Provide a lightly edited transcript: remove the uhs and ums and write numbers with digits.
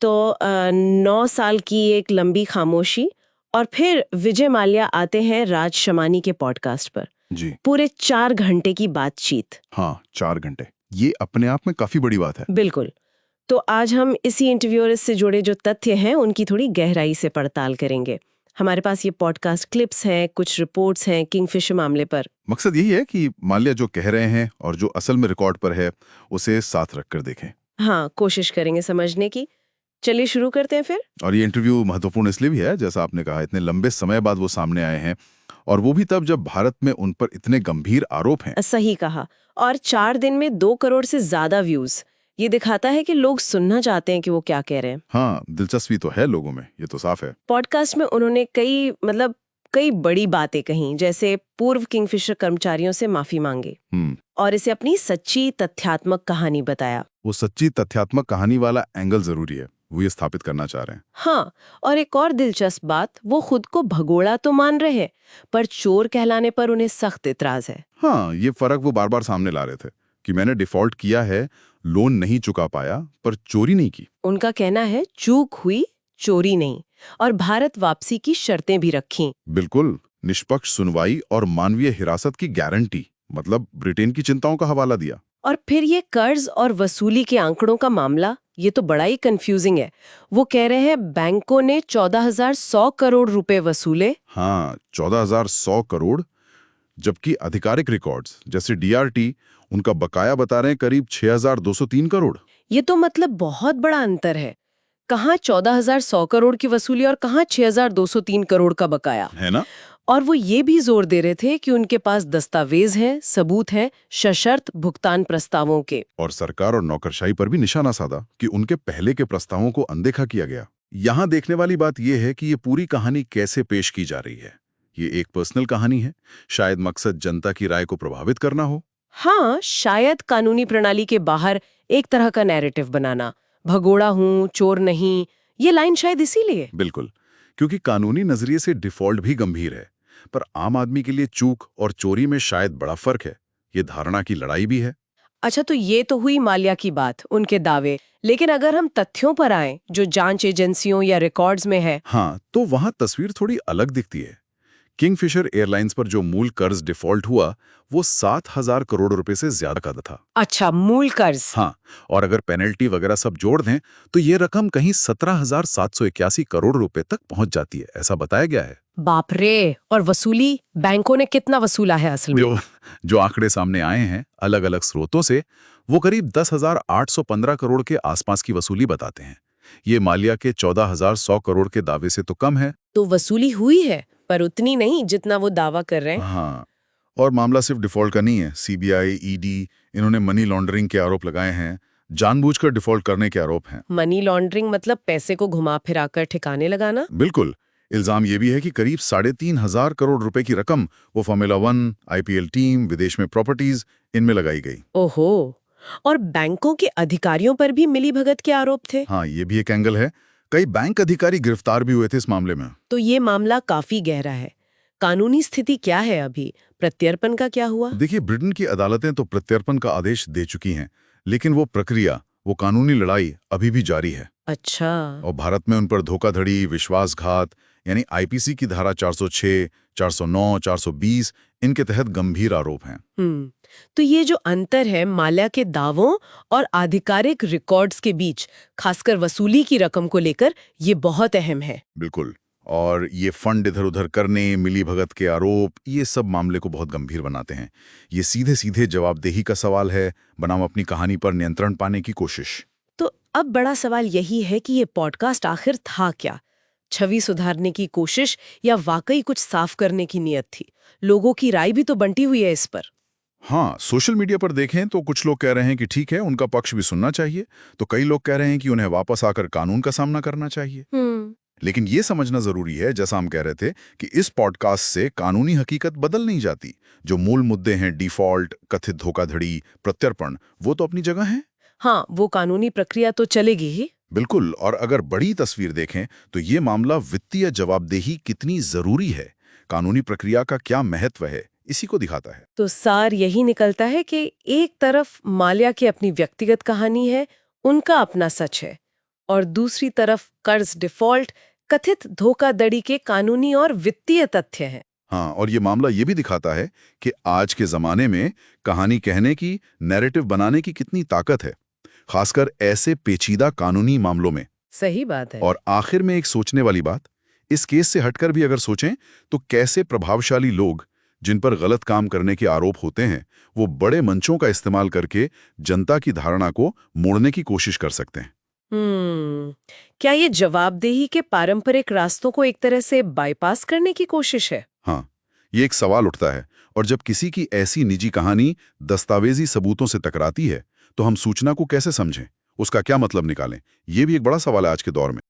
तो 9 साल की एक लंबी खामोशी और फिर विजय माल्या आते हैं राज शमानी के पॉडकास्ट पर। जी पूरे 4 घंटे की बातचीत। हाँ, 4 घंटे। ये अपने आप में काफी बड़ी बात है। बिल्कुल। तो आज हम इसी इंटरव्यूअर से जुड़े जो तथ्य हैं उनकी थोड़ी गहराई से पड़ताल करेंगे। हमारे पास ये पॉडकास्ट क्लिप्स हैं, कुछ रिपोर्ट्स हैं किंगफिशर मामले पर। मकसद यही है कि माल्या जो कह रहे हैं और जो असल में रिकॉर्ड पर है उसे साथ रखकर देखें। हाँ, कोशिश करेंगे समझने की। चलिए शुरू करते हैं फिर। और ये इंटरव्यू महत्वपूर्ण इसलिए भी है, जैसा आपने कहा, इतने लंबे समय बाद वो सामने आए हैं, और वो भी तब जब भारत में उन पर इतने गंभीर आरोप हैं। सही कहा। और 4 दिन में 2 करोड़ से ज्यादा व्यूज। ये दिखाता है कि लोग सुनना चाहते हैं कि वो क्या कह रहे हैं। हाँ, दिलचस्पी तो है लोगों में, ये तो साफ है। पॉडकास्ट में उन्होंने कई बड़ी बातें कही, जैसे पूर्व किंगफिशर कर्मचारियों से माफी मांगी और इसे अपनी सच्ची तथ्यात्मक कहानी बताया। वो सच्ची तथ्यात्मक कहानी वाला एंगल जरूरी है, वो ये स्थापित करना चाह रहे हैं। हाँ, और एक और दिलचस्प बात, वो खुद को भगोड़ा तो मान रहे हैं, पर चोर कहलाने पर उन्हें सख्त इतराज है। हाँ, ये फर्क वो बार बार सामने ला रहे थे कि मैंने डिफॉल्ट किया है, लोन नहीं चुका पाया, पर चोरी नहीं की। उनका कहना है चूक हुई, चोरी नहीं, और भारत वापसी की शर्तें भी रखीं। बिल्कुल, निष्पक्ष सुनवाई और मानवीय हिरासत की गारंटी, मतलब ब्रिटेन की चिंताओं का हवाला दिया। और फिर ये कर्ज और वसूली के आंकड़ों का मामला, ये तो बड़ा ही कंफ्यूजिंग है। वो कह रहे हैं बैंकों ने 14,100 करोड़ रुपए वसूले। हाँ, 14,100 करोड़, जबकि आधिकारिक रिकॉर्ड्स जैसे डीआरटी उनका बकाया बता रहे हैं करीब 6,203 करोड़। ये तो मतलब बहुत बड़ा अंतर है। कहाँ 14,100 करोड़ की वसूली और कहाँ 6,203 करोड़ का बकाया, है ना? और वो ये भी जोर दे रहे थे कि उनके पास दस्तावेज हैं, सबूत हैं, सशर्त भुगतान प्रस्तावों के। और सरकार और नौकरशाही पर भी निशाना साधा कि उनके पहले के प्रस्तावों को अनदेखा किया गया। यहाँ देखने वाली बात यह है कि ये पूरी कहानी कैसे पेश की जा रही है। ये एक पर्सनल कहानी है, शायद मकसद जनता की राय को प्रभावित करना हो। हाँ, शायद कानूनी प्रणाली के बाहर एक तरह का नैरेटिव बनाना, भगोड़ा हूँ, चोर नहीं, ये लाइन शायद इसीलिए। बिल्कुल, क्योंकि कानूनी नजरिए से डिफॉल्ट भी गंभीर है, पर आम आदमी के लिए चूक और चोरी में शायद बड़ा फर्क है। ये धारणा की लड़ाई भी है। अच्छा, तो ये तो हुई माल्या की बात, उनके दावे। लेकिन अगर हम तथ्यों पर आएं, जो जांच एजेंसियों या रिकॉर्ड्स में है। हाँ, तो वहां तस्वीर थोड़ी अलग दिखती है। किंगफिशर एयरलाइंस पर जो मूल कर्ज डिफॉल्ट हुआ, वो 7,000 करोड़ रुपए से ज्यादा का था। अच्छा, मूल कर्ज। हाँ, और अगर पेनल्टी वगैरह सब जोड़ दें तो ये रकम कहीं 17,781 करोड़ रुपए तक पहुंच जाती है, ऐसा बताया गया है। बाप रे! और वसूली, बैंकों ने कितना वसूला है असल में? जो आंकड़े सामने आए हैं अलग अलग स्रोतों से, वो करीब 10,815 करोड़ के आसपास की वसूली बताते हैं। ये माल्या के 14,100 करोड़ के दावे से तो कम है। तो वसूली हुई है, पर उतनी नहीं जितना वो दावा कर रहे हैं। हाँ, और मामला सिर्फ डिफॉल्ट का नहीं है। सीबीआई, ईडी, इन्होंने मनी लॉन्ड्रिंग के आरोप लगाए हैं, जानबूझकर डिफॉल्ट करने के आरोप हैं। मनी लॉन्ड्रिंग मतलब पैसे को घुमा फिराकर ठिकाने लगाना? बिल्कुल। इल्जाम ये भी है कि करीब 3,500 करोड़ रुपए की रकम वो फॉर्मूला 1, आईपीएल टीम, विदेश में प्रॉपर्टीज, इनमें लगाई गई। ओहो! और बैंकों के अधिकारियों पर भी मिलीभगत के आरोप थे। हाँ, ये भी एक एंगल है। कई बैंक अधिकारी गिरफ्तार भी हुए थे इस मामले में। तो ये मामला काफी गहरा है। कानूनी स्थिति क्या है अभी? प्रत्यर्पण का क्या हुआ? देखिए, ब्रिटेन की अदालतें तो प्रत्यर्पण का आदेश दे चुकी हैं, लेकिन वो प्रक्रिया, वो कानूनी लड़ाई अभी भी जारी है। अच्छा। और भारत में उन पर धोखाधड़ी, विश्वासघात, यानी आईपीसी की धारा 406, 409, 420, इनके तहत गंभीर आरोप हैं। तो ये जो अंतर है माल्या के दावों और आधिकारिक रिकॉर्ड्स के बीच, खासकर वसूली की रकम को लेकर, ये बहुत अहम है। बिल्कुल। और ये फंड इधर उधर करने, मिलीभगत के आरोप, ये सब मामले को बहुत गंभीर बनाते हैं। ये सीधे सीधे जवाबदेही का सवाल है, बनाम अपनी कहानी पर नियंत्रण पाने की कोशिश। तो अब बड़ा सवाल यही है कि ये पॉडकास्ट आखिर था क्या? छवि सुधारने की कोशिश या वाकई कुछ साफ करने की नीयत थी? लोगों की राय भी तो बंटी हुई है इस पर। हाँ, सोशल मीडिया पर देखें तो कुछ लोग कह रहे हैं कि ठीक है, उनका पक्ष भी सुनना चाहिए, तो कई लोग कह रहे हैं कि उन्हें वापस आकर कानून का सामना करना चाहिए। लेकिन ये समझना जरूरी है, जैसा हम कह रहे थे, कि इस पॉडकास्ट से कानूनी हकीकत बदल नहीं जाती। जो मूल मुद्दे हैं, डिफॉल्ट, कथित धोखाधड़ी, प्रत्यर्पण, वो तो अपनी जगह हैं। हाँ, वो कानूनी प्रक्रिया तो चलेगी ही। बिल्कुल। और अगर बड़ी तस्वीर देखें तो ये मामला वित्तीय जवाबदेही कितनी जरूरी है, कानूनी प्रक्रिया का क्या महत्व है, इसी को दिखाता है। तो सार यही निकलता है कि एक तरफ माल्या की अपनी व्यक्तिगत कहानी है, उनका अपना सच है, और दूसरी तरफ कर्ज डिफॉल्ट, कथित धोखाधड़ी के कानूनी और वित्तीय तथ्य हैं। हाँ, और ये मामला ये भी दिखाता है कि आज के जमाने में कहानी कहने की, नैरेटिव बनाने की कितनी ताकत है, खासकर ऐसे पेचीदा कानूनी मामलों में। सही बात है। और आखिर में एक सोचने वाली बात, इस केस से हटकर भी अगर सोचें तो कैसे प्रभावशाली लोग जिन पर गलत काम करने के आरोप होते हैं, वो बड़े मंचों का इस्तेमाल करके जनता की धारणा को मोड़ने की कोशिश कर सकते हैं। क्या ये जवाबदेही के पारंपरिक रास्तों को एक तरह से बाईपास करने की कोशिश है? हाँ, ये एक सवाल उठता है, और जब किसी की ऐसी निजी कहानी दस्तावेजी सबूतों से टकराती है, तो हम सूचना को कैसे समझें, उसका क्या मतलब निकालें? ये भी एक बड़ा सवाल है आज के दौर में।